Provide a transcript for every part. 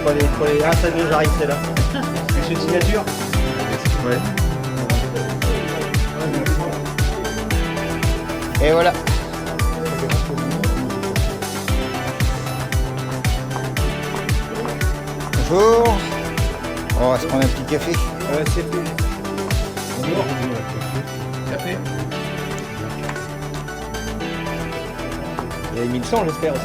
pour les... Ah, ça y est, j'arrive, c'est là. C'est une signature. Ouais. Et voilà. Bonjour. On va se prendre un petit café. C'est fait. Bonjour. Café. Il y a 1100, j'espère aussi.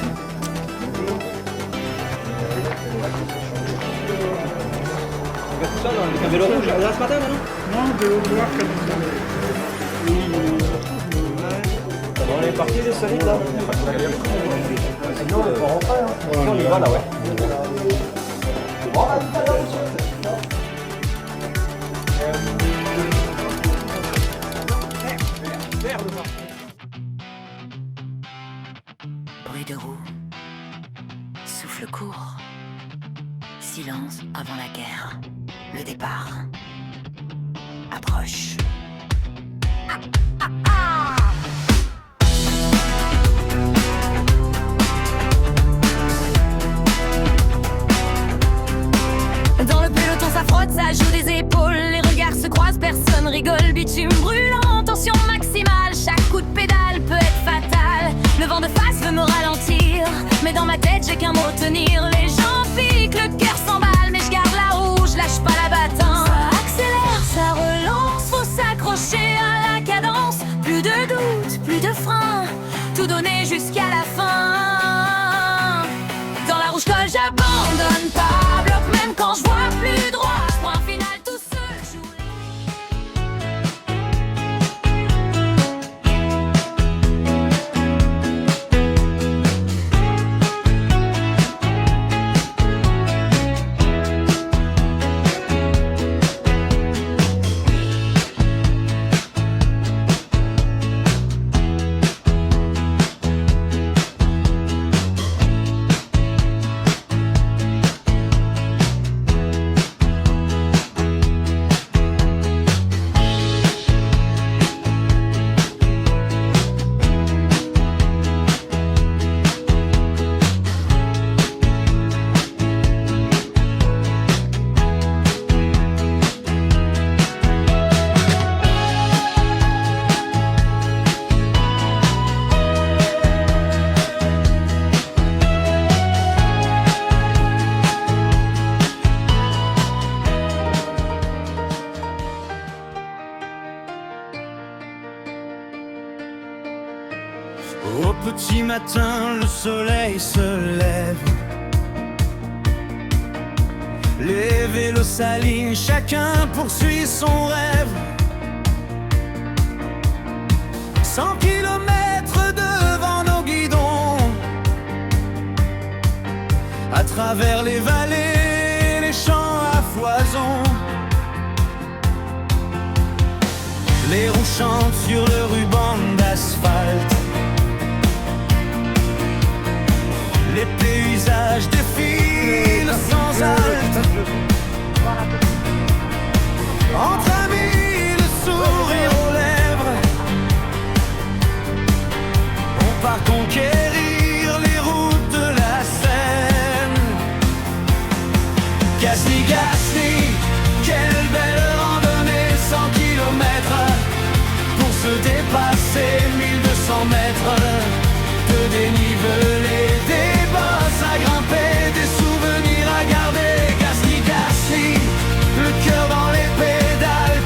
Il y a tout ça avec un vélo rouge là ce matin, non? Non, de voir comme On est parti de solide là. Sinon on va rentrer. On y va là, ouais. Bruit de roue, souffle court, silence avant la guerre, le départ approche. Dans le peloton ça frotte, ça joue des épaules, les regards se croisent, personne rigole, bitume brûlant, tension maximale, chaque coup de pédale peut être fatal. Le vent de face veut me ralentir, mais dans ma tête j'ai qu'un mot tenir. Les gens piquent, le cœur s'emballe, mais je garde la roue, je lâche pas la battante. Ça accélère, ça relance, faut s'accrocher à la cadence. Plus de doute, plus de frein, tout donner jusqu'à la fin. Dans la rouge colle j'abandonne pas, bloque même quand je vois plus droit. Point final, tout se joue. Au petit matin, le soleil se lève. Les vélos s'alignent, chacun poursuit son rêve. 100 kilomètres devant nos guidons, à travers les vallées, les champs à foison. Les roues chantent sur le ruban d'asphalte. Les paysages défilent sans halte. Entre amis, le sourire aux lèvres, on part conquérir les routes de la Seine. Gasly, Gasly, quelle belle randonnée, 100 kilomètres pour se dépasser, 1200 mètres de dénivelé. À grimper, des souvenirs à garder. Gasly, Gasly, le cœur dans les pédales.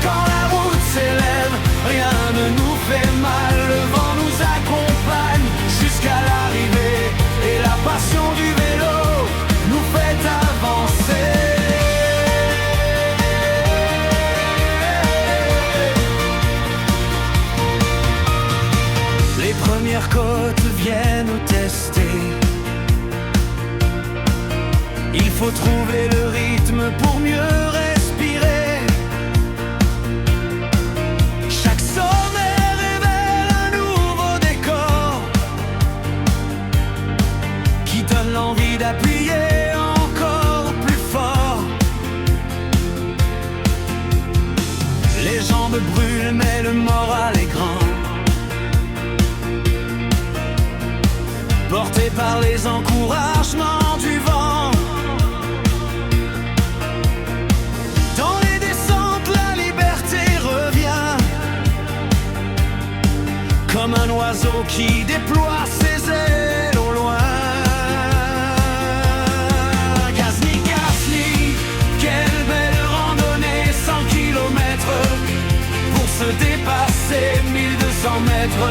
oiseau qui déploie ses ailes au loin. Gazni, Gazni, quelle belle randonnée, 100 kilomètres pour se dépasser, 1200 mètres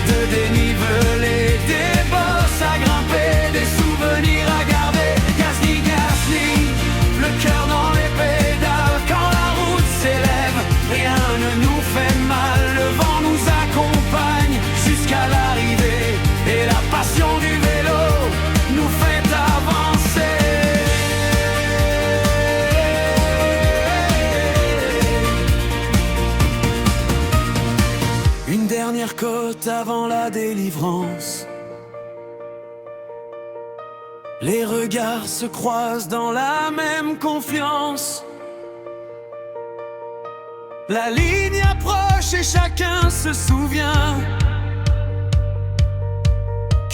de dénivelé, des bosses à grimper, des souvenirs à garder. Gazni, Gazni, le cœur dans les pédales, quand la route s'élève, rien ne nous fait mal, le vent nous accompagne jusqu'à l'arrivée, et la passion du vélo nous fait avancer. Une dernière côte avant la délivrance. Les regards se croisent dans la même confiance. La ligne approche et chacun se souvient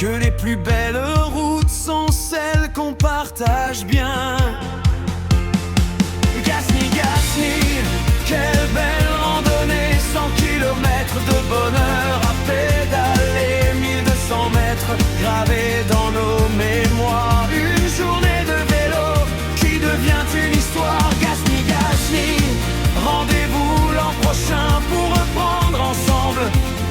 que les plus belles routes sont celles qu'on partage bien. Gazni, Gazni, quelle belle randonnée, 100 kilomètres de bonheur à pédaler, 1200 mètres gravés dans nos mémoires. Une journée de vélo qui devient une histoire. Gazni, Gazni, rendez-vous l'an prochain pour reprendre ensemble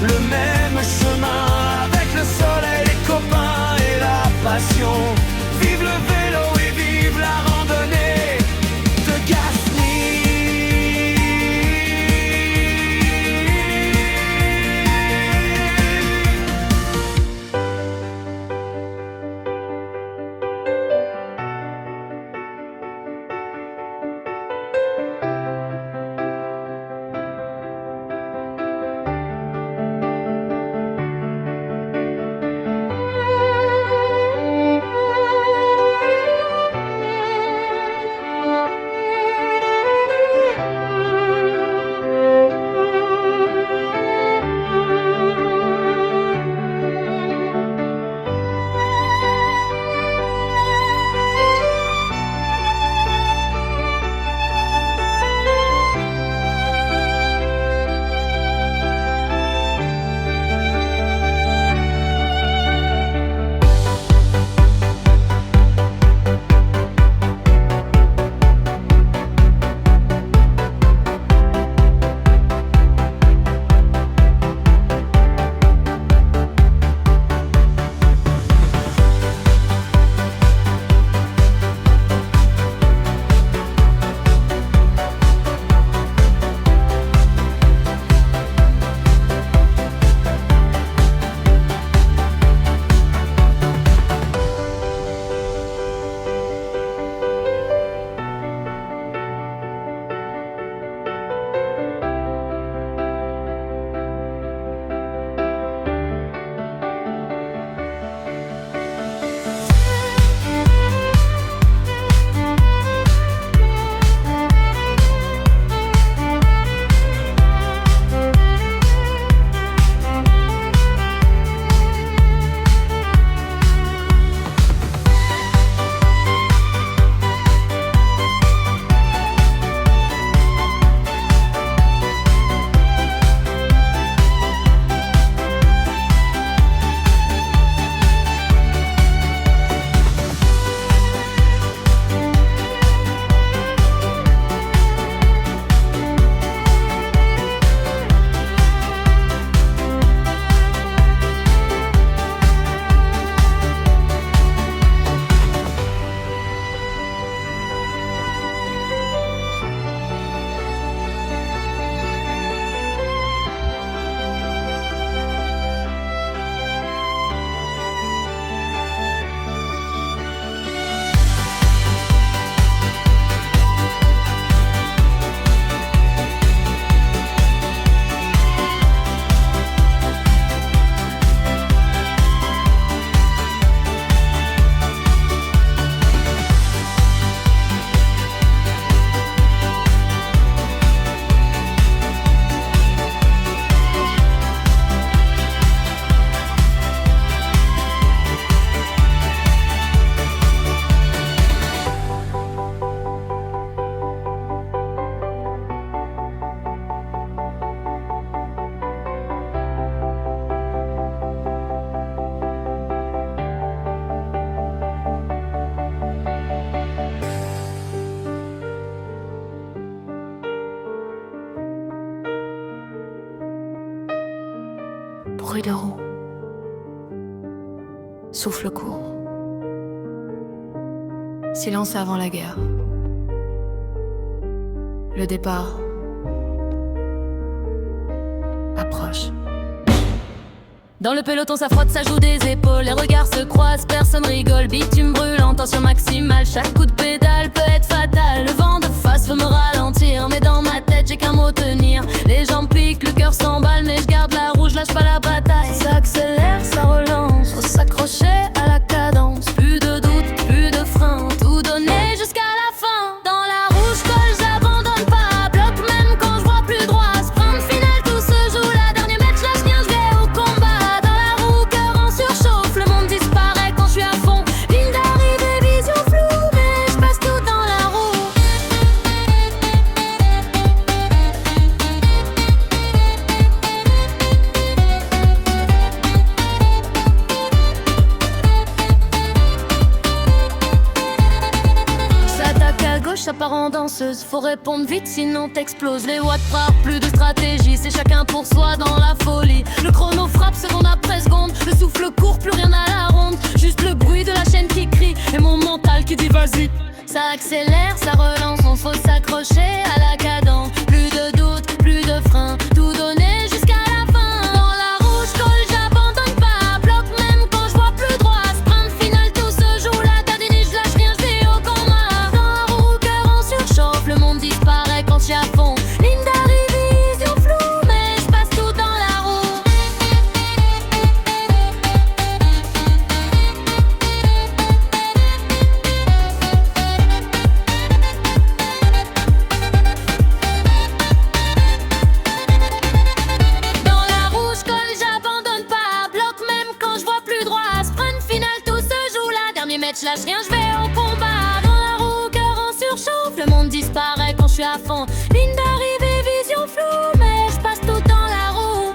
le même chemin, avec le soleil, les copains et la passion. Vive le vélo et vive la randonnée de Gazni. Bruit de roue. Souffle court. Silence avant la guerre. Le départ approche. Dans le peloton, ça frotte, ça joue des épaules. Les regards se croisent, personne rigole. Bitume brûlant, tension maximale. Chaque coup de pédale peut être fatal. Le vent de face veut me ralentir, mais dans ma tête j'ai qu'un mot tenir. Les jambes piquent, le cœur s'emballe, mais je garde la roue, je lâche pas la bataille. Ça accélère, ça relance, faut s'accrocher à la cadence. Plus de doute, plus de frein, tout donner jusqu'à la fin. Dans la roue, je colle, j'abandonne pas. Bloc même quand je vois plus droit. Sprint final, tout se joue là. Dernier mètre, je lâche rien, je vais au combat. Dans la roue, cœur en surchauffe, le monde disparaît quand je suis à fond. Ligne d'arrivée, vision floue, mais je passe tout dans la roue. S'attaque à gauche, ça part en danseuse. Faut répondre vite, sinon t'exploses. Les watts frappent, plus de stratégie. C'est chacun pour soi dans la folie. Le chrono frappe seconde après seconde. Le souffle court, plus rien à la ronde. Juste le bruit de la chaîne qui crie et mon mental qui dit vas-y. Ça accélère, ça relance, on faut s'accrocher à la cadence. Plus de doute, plus de frein, tout donner jusqu'à la fin. Dans la roue, je colle, j'abandonne pas. Bloc même quand je vois plus droit. Sprint final, tout se joue là. T'as des niches, je lâche rien, je vais au combat. Dans la roue, cœur en surchauffe, le monde disparaît quand je suis à fond. Ligne d'arrivée, vision floue, mais je passe tout dans la roue. Dans la roue, je colle, j'abandonne pas. Bloc même quand je vois plus droit. Sprint final, tout se joue là. Dernier mètre, je lâche rien, je vais au combat. Dans la roue, cœur en surchauffe, le monde disparaît quand je suis à fond. Ligne d'arrivée, vision floue, mais je passe tout dans la roue.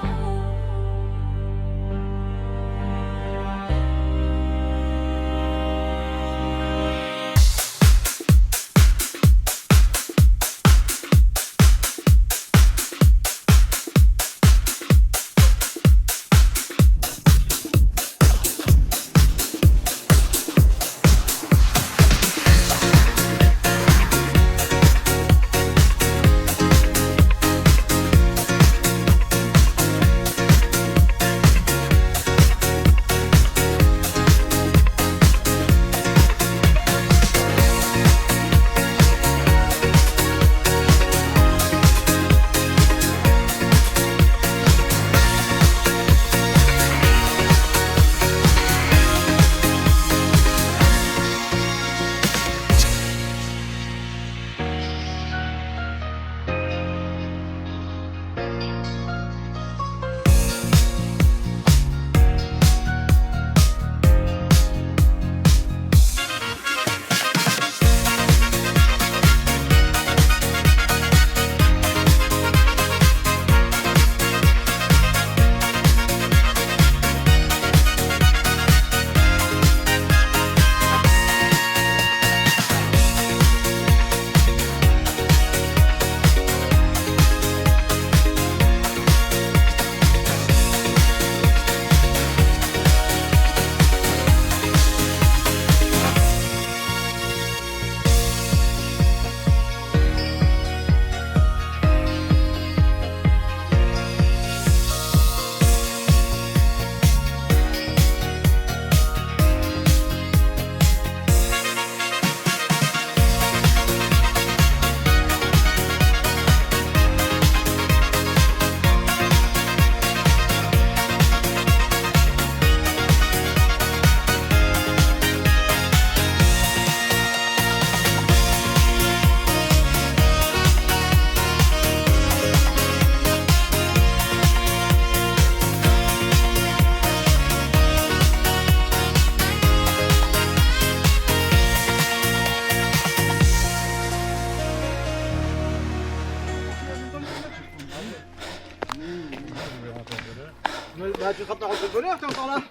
Bah, tu seras pas rentré de bonne heure, t'es encore là.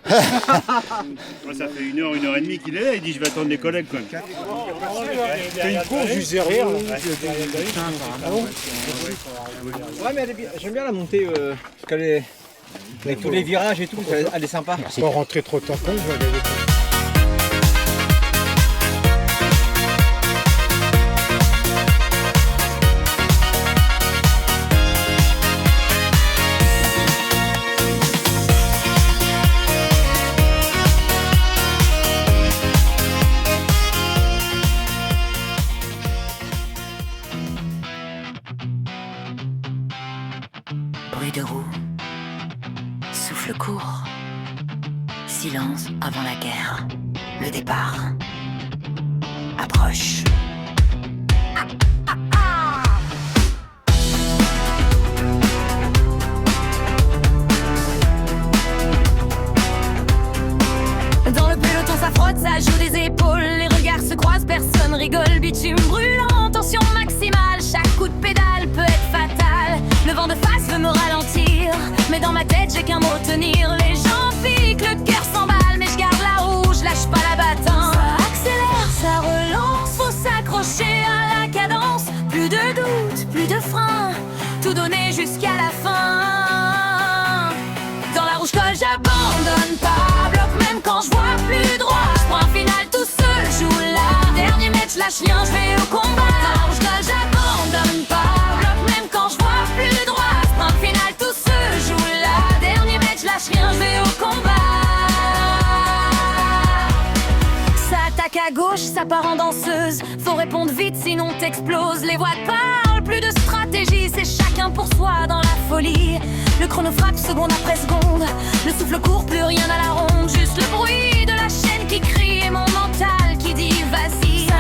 Moi, ça fait 1h30 qu'il est là, il dit je vais attendre les collègues quand même. T'as une course juste derrière. Ouais, mais elle est bien. J'aime bien la montée parce qu'elle est Avec tous les virages et tout, elle est sympa. Pas rentrer trop tard quand je vais aller. Bruit de roue, souffle court, silence avant la guerre, le départ approche. Dans le peloton ça frotte, ça joue des épaules, les regards se croisent, personne rigole, bitume brûlant, tension maximale, chaque coup de pédale peut être fatal. Le vent de face veut me ralentir, mais dans ma tête j'ai qu'un mot tenir. Les gens piquent, le cœur s'emballe, mais je garde la roue, je lâche pas la battante. Ça accélère, ça relance, faut s'accrocher à la cadence. Plus de doute, plus de frein, tout donner jusqu'à la fin. Dans la rouge colle, j'abandonne pas, bloque même quand je vois plus droit. Point final, tout se joue là. Dernier mètre, je lâche rien, je vais au combat. Dans la rouge colle, j'abandonne pas, bloque même quand je vois plus droit. Point final, tout se joue là. Dernier mètre, je lâche rien, je vais au combat. Ça attaque à gauche, ça part en danseuse. Faut répondre vite, sinon t'exploses. Les voix parlent, plus de stratégie, c'est chacun pour soi dans la folie. Le chrono frappe seconde après seconde, le souffle court, plus rien à la ronde. Juste le bruit de la chaîne qui crie et mon mental qui dit vas-y. Ça